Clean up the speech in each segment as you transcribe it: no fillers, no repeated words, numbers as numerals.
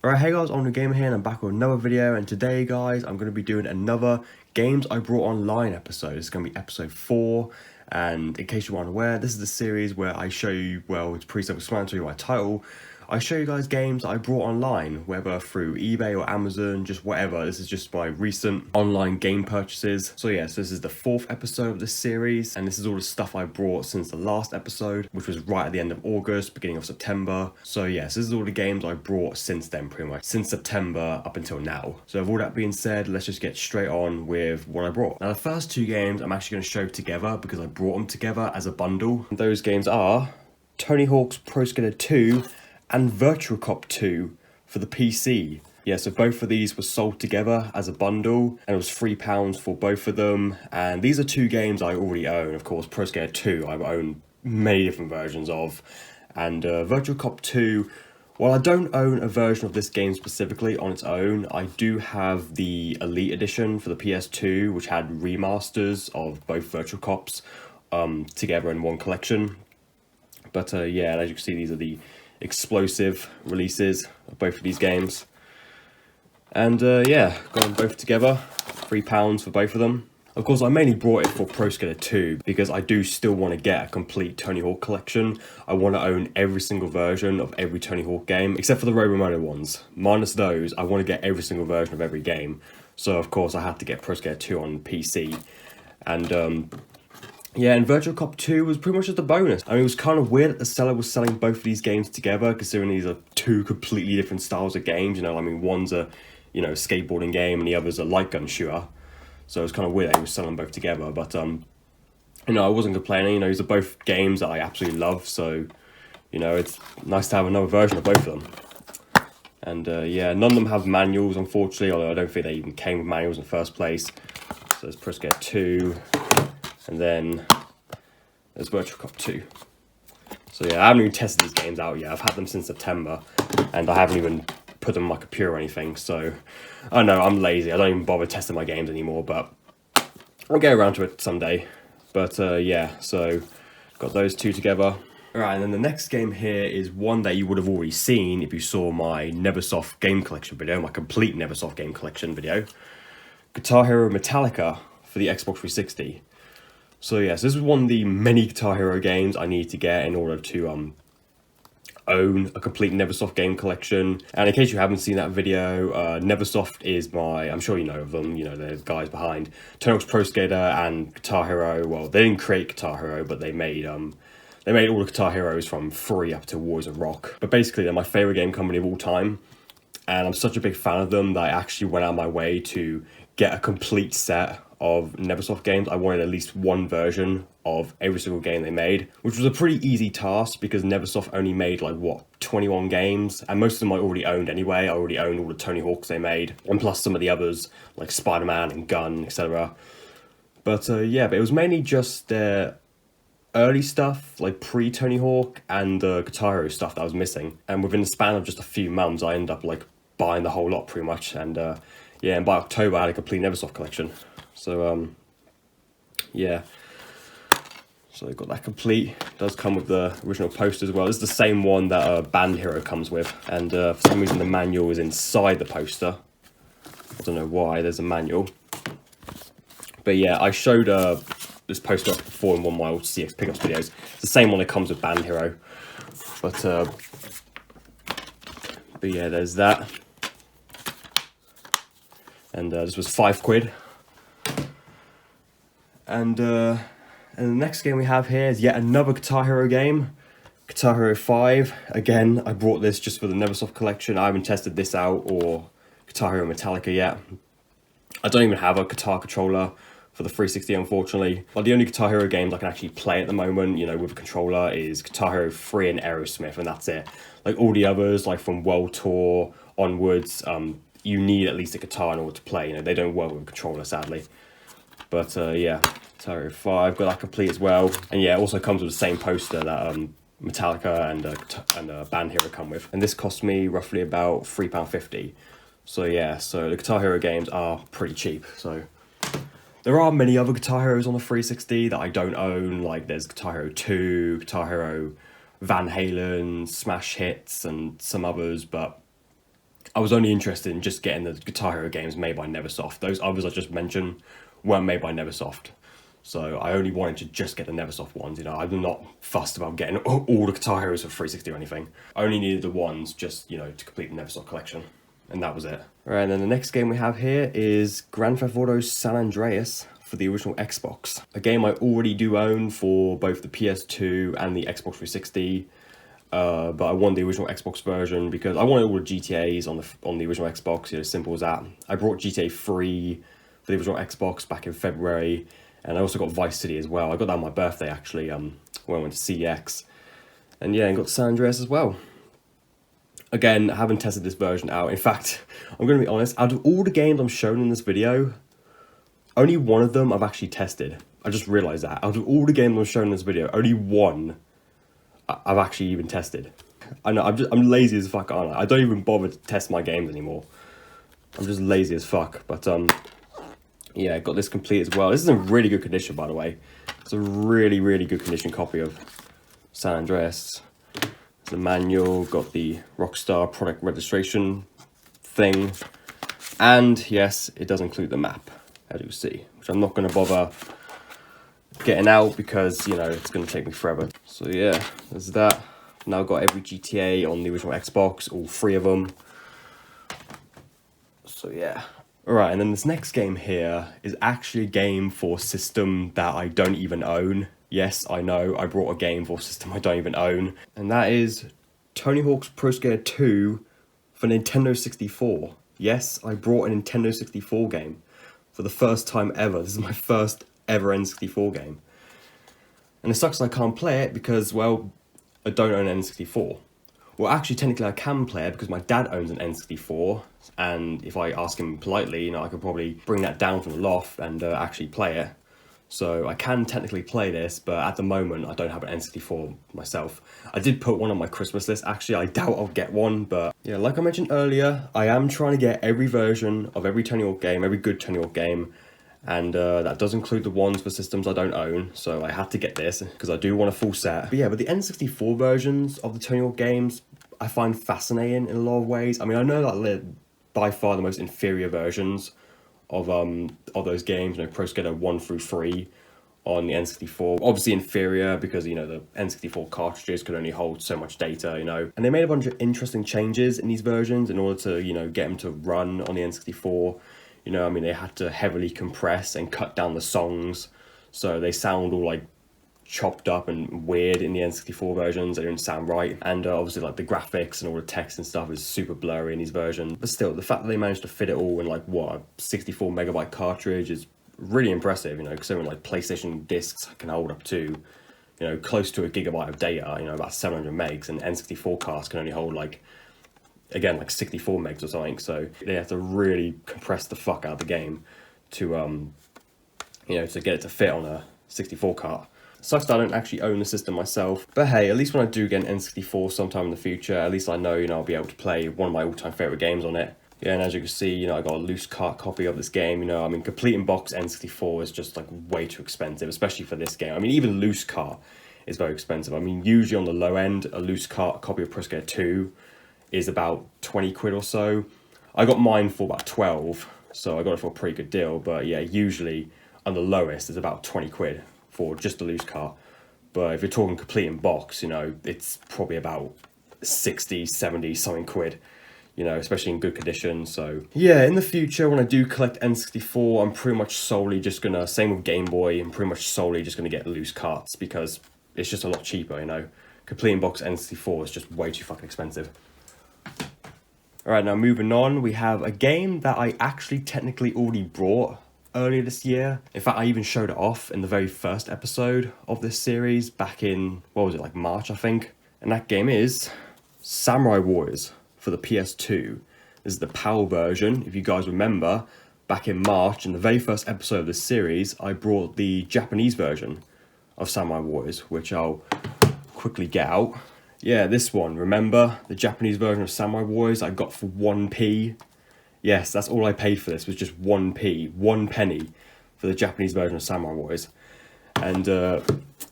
Alright, hey guys, I'm the Gamer here and I'm back with another video, and today guys I'm going to be doing another Games I Brought Online episode. It's going to be episode 4, and in case you aren't aware, this is the series where I show you, well, it's pretty self-explanatory by title, I show you guys games I brought online, whether through eBay or Amazon, just whatever. This is just my recent online game purchases. So yes, this is the 4th episode of this series, and this is all the stuff I brought since the last episode, which was right at the end of August, beginning of September. So yes, this is all the games I brought since then, pretty much, since September up until now. So with all that being said, let's just get straight on with what I brought. Now the first 2 games I'm actually going to show together because I brought them together as a bundle. And those games are Tony Hawk's Pro Skater 2 and Virtual Cop 2 for the PC. Yeah, so both of these were sold together as a bundle, and it was £3 for both of them. And these are 2 games I already own. Of course, Pro Skater 2 I've owned many different versions of, and Virtual Cop 2, while I don't own a version of this game specifically on its own, I do have the Elite Edition for the PS2, which had remasters of both Virtual Cops together in one collection. But yeah, as you can see, these are the explosive releases of both of these games, and yeah, got them both together, £3 for both of them. Of course, I mainly brought it for Pro Skater 2 because I do still want to get a complete Tony Hawk collection. I want to own every single version of every Tony Hawk game, except for the Robo Moto ones. Minus those, I want to get every single version of every game. So of course I had to get Pro Skater 2 on PC, and yeah, and Virtual Cop 2 was pretty much just a bonus. I mean, it was kind of weird that the seller was selling both of these games together, considering these are 2 completely different styles of games, you know. I mean, one's a, you know, skateboarding game and the other's a light gun shooter. So it was kind of weird that he was selling both together, but, you know, I wasn't complaining. You know, these are both games that I absolutely love, so, you know, it's nice to have another version of both of them. And, yeah, none of them have manuals, unfortunately, although I don't think they even came with manuals in the first place. So there's Pro Skater 2. And then there's Virtual Cop 2. So yeah, I haven't even tested these games out yet. I've had them since September, and I haven't even put them on my computer or anything. So I know I'm lazy. I don't even bother testing my games anymore, but I'll get around to it someday. But yeah, so got those 2 together. Alright, and then the next game here is one that you would have already seen if you saw my Neversoft game collection video, my complete Neversoft game collection video. Guitar Hero Metallica for the Xbox 360. So yes, this is one of the many Guitar Hero games I need to get in order to own a complete Neversoft game collection. And in case you haven't seen that video, Neversoft is I'm sure you know of them, you know, they're the guys behind Tony Hawk's Pro Skater and Guitar Hero. Well, they didn't create Guitar Hero, but they made all the Guitar Heroes from 3 up to Warriors of Rock. But basically, they're my favorite game company of all time, and I'm such a big fan of them that I actually went out of my way to get a complete set of Neversoft games. I wanted at least one version of every single game they made, which was a pretty easy task because Neversoft only made like, what, 21 games, and most of them I already owned anyway. I already owned all the Tony Hawks they made, and plus some of the others like Spider-Man and Gun, etc. But yeah, but it was mainly just their early stuff, like pre-Tony Hawk, and the Guitar Hero stuff that I was missing. And within the span of just a few months, I ended up like buying the whole lot pretty much, and yeah, and by October I had a complete Neversoft collection. So yeah, so got that complete. It does come with the original poster as well. This is the same one that Band Hero comes with, and for some reason the manual is inside the poster. I don't know why, there's a manual. But yeah, I showed this poster up before in one of my old CX pickups videos. It's the same one that comes with Band Hero. But yeah, there's that. And this was £5. And the next game we have here is yet another Guitar Hero game, Guitar Hero 5. Again, I brought this just for the Neversoft collection. I haven't tested this out or Guitar Hero Metallica yet. I don't even have a guitar controller for the 360, unfortunately. Well, the only Guitar Hero games I can actually play at the moment, you know, with a controller is Guitar Hero 3 and Aerosmith, and that's it. Like all the others, like from World Tour onwards, you need at least a guitar in order to play. You know, they don't work with a controller, sadly. But yeah, Guitar Hero 5, got that complete as well. And yeah, it also comes with the same poster that Metallica and Band Hero come with. And this cost me roughly about £3.50. So yeah, so the Guitar Hero games are pretty cheap. So there are many other Guitar Heroes on the 360 that I don't own. Like there's Guitar Hero 2, Guitar Hero Van Halen, Smash Hits, and some others. But I was only interested in just getting the Guitar Hero games made by Neversoft. Those others I just mentioned weren't made by Neversoft. So I only wanted to just get the Neversoft ones, you know. I'm not fussed about getting all the Guitar Heroes for 360 or anything. I only needed the ones just, you know, to complete the Neversoft collection. And that was it. Alright, and then the next game we have here is Grand Theft Auto San Andreas for the original Xbox. A game I already do own for both the PS2 and the Xbox 360. But I wanted the original Xbox version because I wanted all the GTAs on the original Xbox, you know, simple as that. I brought GTA 3 for the original Xbox back in February. And I also got Vice City as well. I got that on my birthday, actually, when I went to CEX. And yeah, and got San Andreas as well. Again, I haven't tested this version out. In fact, I'm going to be honest, out of all the games I'm showing in this video, only one of them I've actually tested. I just realised that. Out of all the games I'm showing in this video, only one I've actually even tested. I know, I'm lazy as fuck, aren't I? I don't even bother to test my games anymore. I'm just lazy as fuck, but yeah, got this complete as well. This is in really good condition, by the way. It's a really, really good condition copy of San Andreas. It's the manual, got the Rockstar product registration thing. And yes, it does include the map, as you see, which I'm not going to bother getting out because, you know, it's going to take me forever. So yeah, there's that. Now got every GTA on the original Xbox, all 3 of them. So yeah. Alright, and then this next game here is actually a game for a system that I don't even own. Yes, I know, I brought a game for a system I don't even own. And that is Tony Hawk's Pro Skater 2 for Nintendo 64. Yes, I brought a Nintendo 64 game for the first time ever. This is my first ever N64 game. And it sucks I can't play it because, well, I don't own an N64. Well, actually, technically I can play it because my dad owns an N64, and if I ask him politely, you know, I could probably bring that down from the loft and actually play it. So I can technically play this, but at the moment I don't have an N64 myself. I did put one on my Christmas list. Actually, I doubt I'll get one, but yeah, like I mentioned earlier, I am trying to get every version of every Tony Hawk game, every good Tony Hawk game, and that does include the ones for systems I don't own, so I had to get this because I do want a full set. But yeah, but the N64 versions of the Tony Hawk games I find fascinating in a lot of ways. I mean, I know that they're by far the most inferior versions of those games, you know, Pro Skater 1 through 3 on the N64. Obviously inferior because, you know, the N64 cartridges could only hold so much data, you know. And they made a bunch of interesting changes in these versions in order to, you know, get them to run on the N64. You know, I mean, they had to heavily compress and cut down the songs, so they sound all like chopped up and weird in the N64 versions. They don't sound right. And obviously, like, the graphics and all the text and stuff is super blurry in these versions. But still, the fact that they managed to fit it all in, like, what, a 64 megabyte cartridge is really impressive, you know, considering, like, PlayStation discs can hold up to, you know, close to a gigabyte of data, you know, about 700 megs, and N64 cards can only hold, like, again, like 64 megs or something. So they have to really compress the fuck out of the game to, you know, to get it to fit on a 64 cart. Sucks that I don't actually own the system myself, but hey, at least when I do get an N64 sometime in the future, at least I know, you know, I'll be able to play one of my all-time favorite games on it. Yeah, and as you can see, you know, I got a loose cart copy of this game. You know, I mean, complete in box N64 is just like way too expensive, especially for this game. I mean, even loose cart is very expensive. I mean, usually on the low end, a loose cart copy of Pro Skater 2 is about 20 quid or so. I got mine for about 12, so I got it for a pretty good deal. But yeah, usually on the lowest is about 20 quid for just a loose cart. But if you're talking complete in box, you know, it's probably about 60, 70 something quid, you know, especially in good condition. So yeah, in the future, when I do collect N64, I'm pretty much solely just gonna, same with Game Boy, I'm pretty much solely just gonna get loose carts because it's just a lot cheaper, you know. Complete in box N64 is just way too fucking expensive. Alright, now moving on, we have a game that I actually technically already brought earlier this year. In fact, I even showed it off in the very first episode of this series back in, what was it, like March, I think? And that game is Samurai Warriors for the PS2. This is the PAL version. If you guys remember, back in March, in the very first episode of this series, I brought the Japanese version of Samurai Warriors, which I'll quickly get out. Yeah, this one, remember? The Japanese version of Samurai Warriors I got for 1p. Yes, that's all I paid for this, was just 1p, 1 penny for the Japanese version of Samurai Warriors. And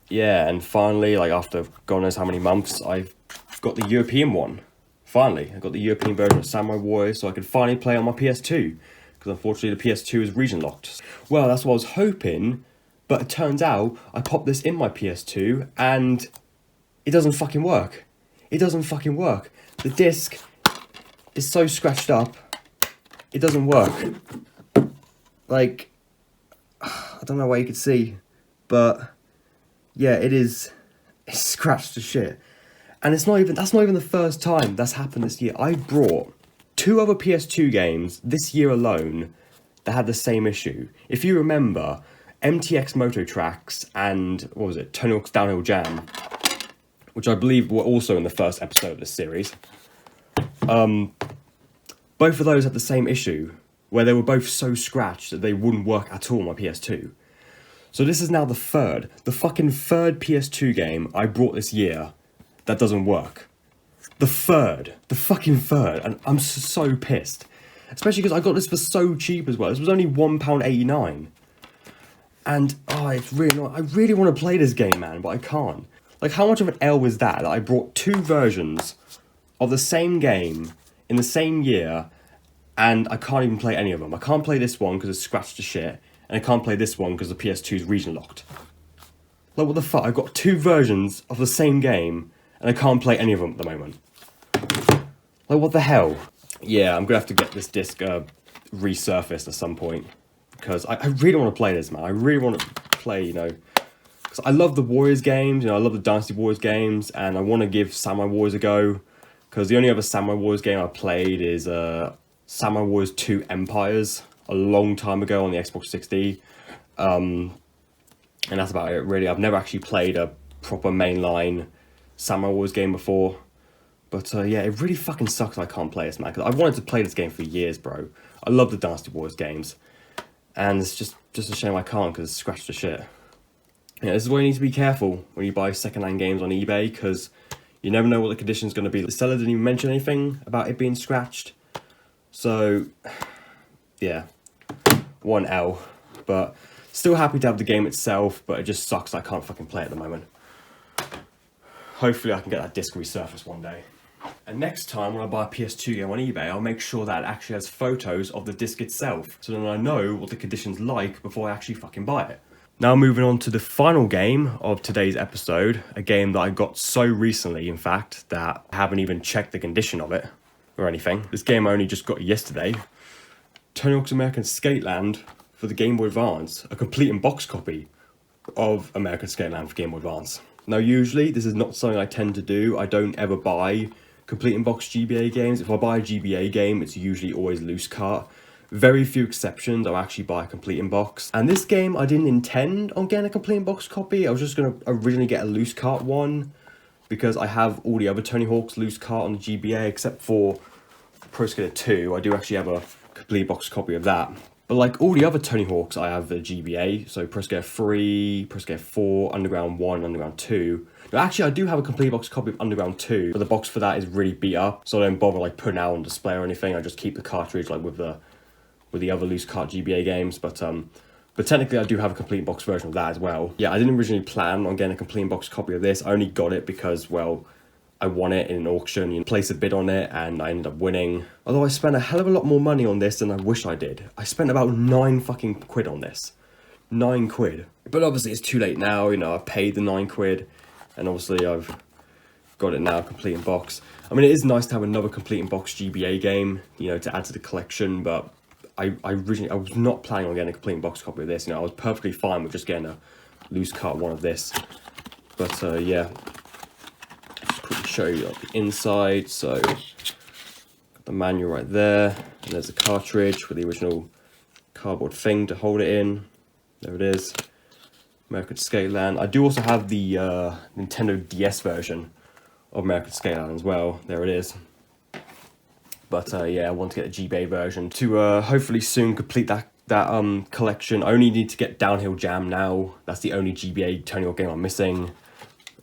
yeah, and finally, like after God knows how many months, I've got the European one finally, I got the European version of Samurai Warriors so I could finally play on my PS2. Because unfortunately the PS2 is region locked. Well, that's what I was hoping, but it turns out I popped this in my PS2 and it doesn't fucking work. It doesn't fucking work. The disc is so scratched up, it doesn't work. Like, I don't know what you can see, but yeah, it's scratched to shit. And that's not even the first time that's happened this year. I brought 2 other PS2 games this year alone that had the same issue. If you remember, MTX Moto Tracks and, what was it, Tony Hawk's Downhill Jam, which I believe were also in the first episode of this series. Both of those had the same issue, where they were both so scratched that they wouldn't work at all on my PS2. So this is now the fucking third PS2 game I brought this year that doesn't work. The fucking third, and I'm so pissed. Especially because I got this for so cheap as well. This was only £1.89. And, oh, it's really not, I really want to play this game, man, but I can't. Like, how much of an L was that I brought 2 versions of the same game in the same year, and I can't even play any of them. I can't play this one because it's scratched to shit, and I can't play this one because the PS2 is region locked. Like, what the fuck? I've got 2 versions of the same game, and I can't play any of them at the moment. Like, what the hell? Yeah, I'm gonna have to get this disc resurfaced at some point, because I really want to play this, man. I really want to play, you know, because I love the Warriors games, you know, I love the Dynasty Warriors games, and I want to give Samurai Warriors a go, because the only other Samurai Warriors game I played is Samurai Warriors 2 Empires, a long time ago on the Xbox 360, and that's about it, really. I've never actually played a proper mainline Samurai Warriors game before, but yeah, it really fucking sucks I can't play this, man, because I wanted to play this game for years, bro. I love the Dynasty Warriors games, and it's just a shame I can't, because it's scratched to shit. Yeah, this is why you need to be careful when you buy second-hand games on eBay, because you never know what the condition's going to be. The seller didn't even mention anything about it being scratched, so yeah, 1L. But still happy to have the game itself, but it just sucks I can't fucking play it at the moment. Hopefully I can get that disc resurfaced one day. And next time when I buy a PS2 game on eBay, I'll make sure that it actually has photos of the disc itself, so then I know what the condition's like before I actually fucking buy it. Now moving on to the final game of today's episode, a game that I got so recently, in fact, that I haven't even checked the condition of it or anything. This game I only just got yesterday. Tony Hawk's American Skateland for the Game Boy Advance, a complete in-box copy of American Skateland for Game Boy Advance. Now usually this is not something I tend to do. I don't ever buy complete in-box GBA games. If I buy a GBA game, it's usually always loose cart. Very few exceptions, I'll actually buy a complete in-box. And this game, I didn't intend on getting a complete in-box copy. I was just going to originally get a loose cart one, because I have all the other Tony Hawk's loose cart on the GBA, except for Pro Skater 2. I do actually have a complete box copy of that. But like all the other Tony Hawk's, I have the GBA, so Pro Skater 3, Pro Skater 4, Underground 1, Underground 2. Now actually I do have a complete box copy of Underground 2, but the box for that is really beat up, so I don't bother like putting it out on display or anything. I just keep the cartridge like with the other loose cart GBA games, but technically I do have a complete box version of that as well. Yeah, I didn't originally plan on getting a complete box copy of this. I only got it because, well, I won it in an auction, you know, placed a bid on it, and I ended up winning. Although I spent a hell of a lot more money on this than I wish I did. I spent about 9 fucking quid on this. 9 quid. But obviously it's too late now, you know, I've paid the 9 quid, and obviously I've got it now, complete in box. I mean, it is nice to have another complete in box GBA game, you know, to add to the collection, but I was not planning on getting a complete box copy of this. You know, I was perfectly fine with just getting a loose cart one of this. But yeah, just quickly show you like, the inside. So got the manual right there, and there's a cartridge with the original cardboard thing to hold it in. There it is, American Skateland. I do also have the Nintendo DS version of American Skateland as well. There it is. But yeah, I want to get the GBA version to hopefully soon complete that collection. I only need to get Downhill Jam now. That's the only GBA Tony Hawk game I'm missing.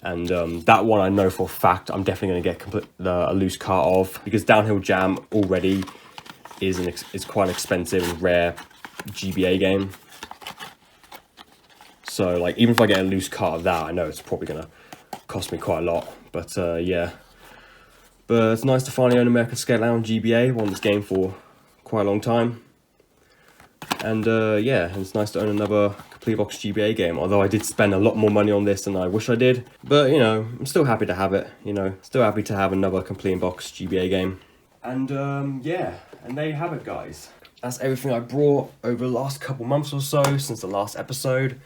And that one I know for a fact I'm definitely going to get a loose cart of, because Downhill Jam already is quite an expensive and rare GBA game. So like, even if I get a loose cart of that, I know it's probably going to cost me quite a lot. But yeah. But it's nice to finally own American Scale Out on GBA. Won this game for quite a long time. And yeah, it's nice to own another complete box GBA game, although I did spend a lot more money on this than I wish I did. But, you know, I'm still happy to have it, you know, still happy to have another complete box GBA game. And yeah, and there you have it, guys. That's everything I brought over the last couple months or so since the last episode.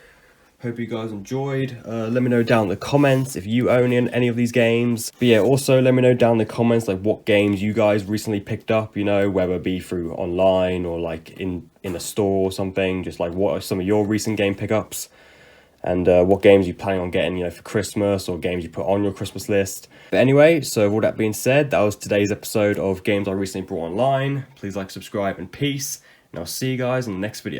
Hope you guys enjoyed. Let me know down in the comments if you own any of these games. But yeah, also let me know down in the comments like what games you guys recently picked up, you know, whether it be through online or like in a store or something. Just like what are some of your recent game pickups, and what games you planning on getting, you know, for Christmas, or games you put on your Christmas list. But anyway, so with all that being said, that was today's episode of games I recently brought online. Please like, subscribe, and peace. And I'll see you guys in the next video.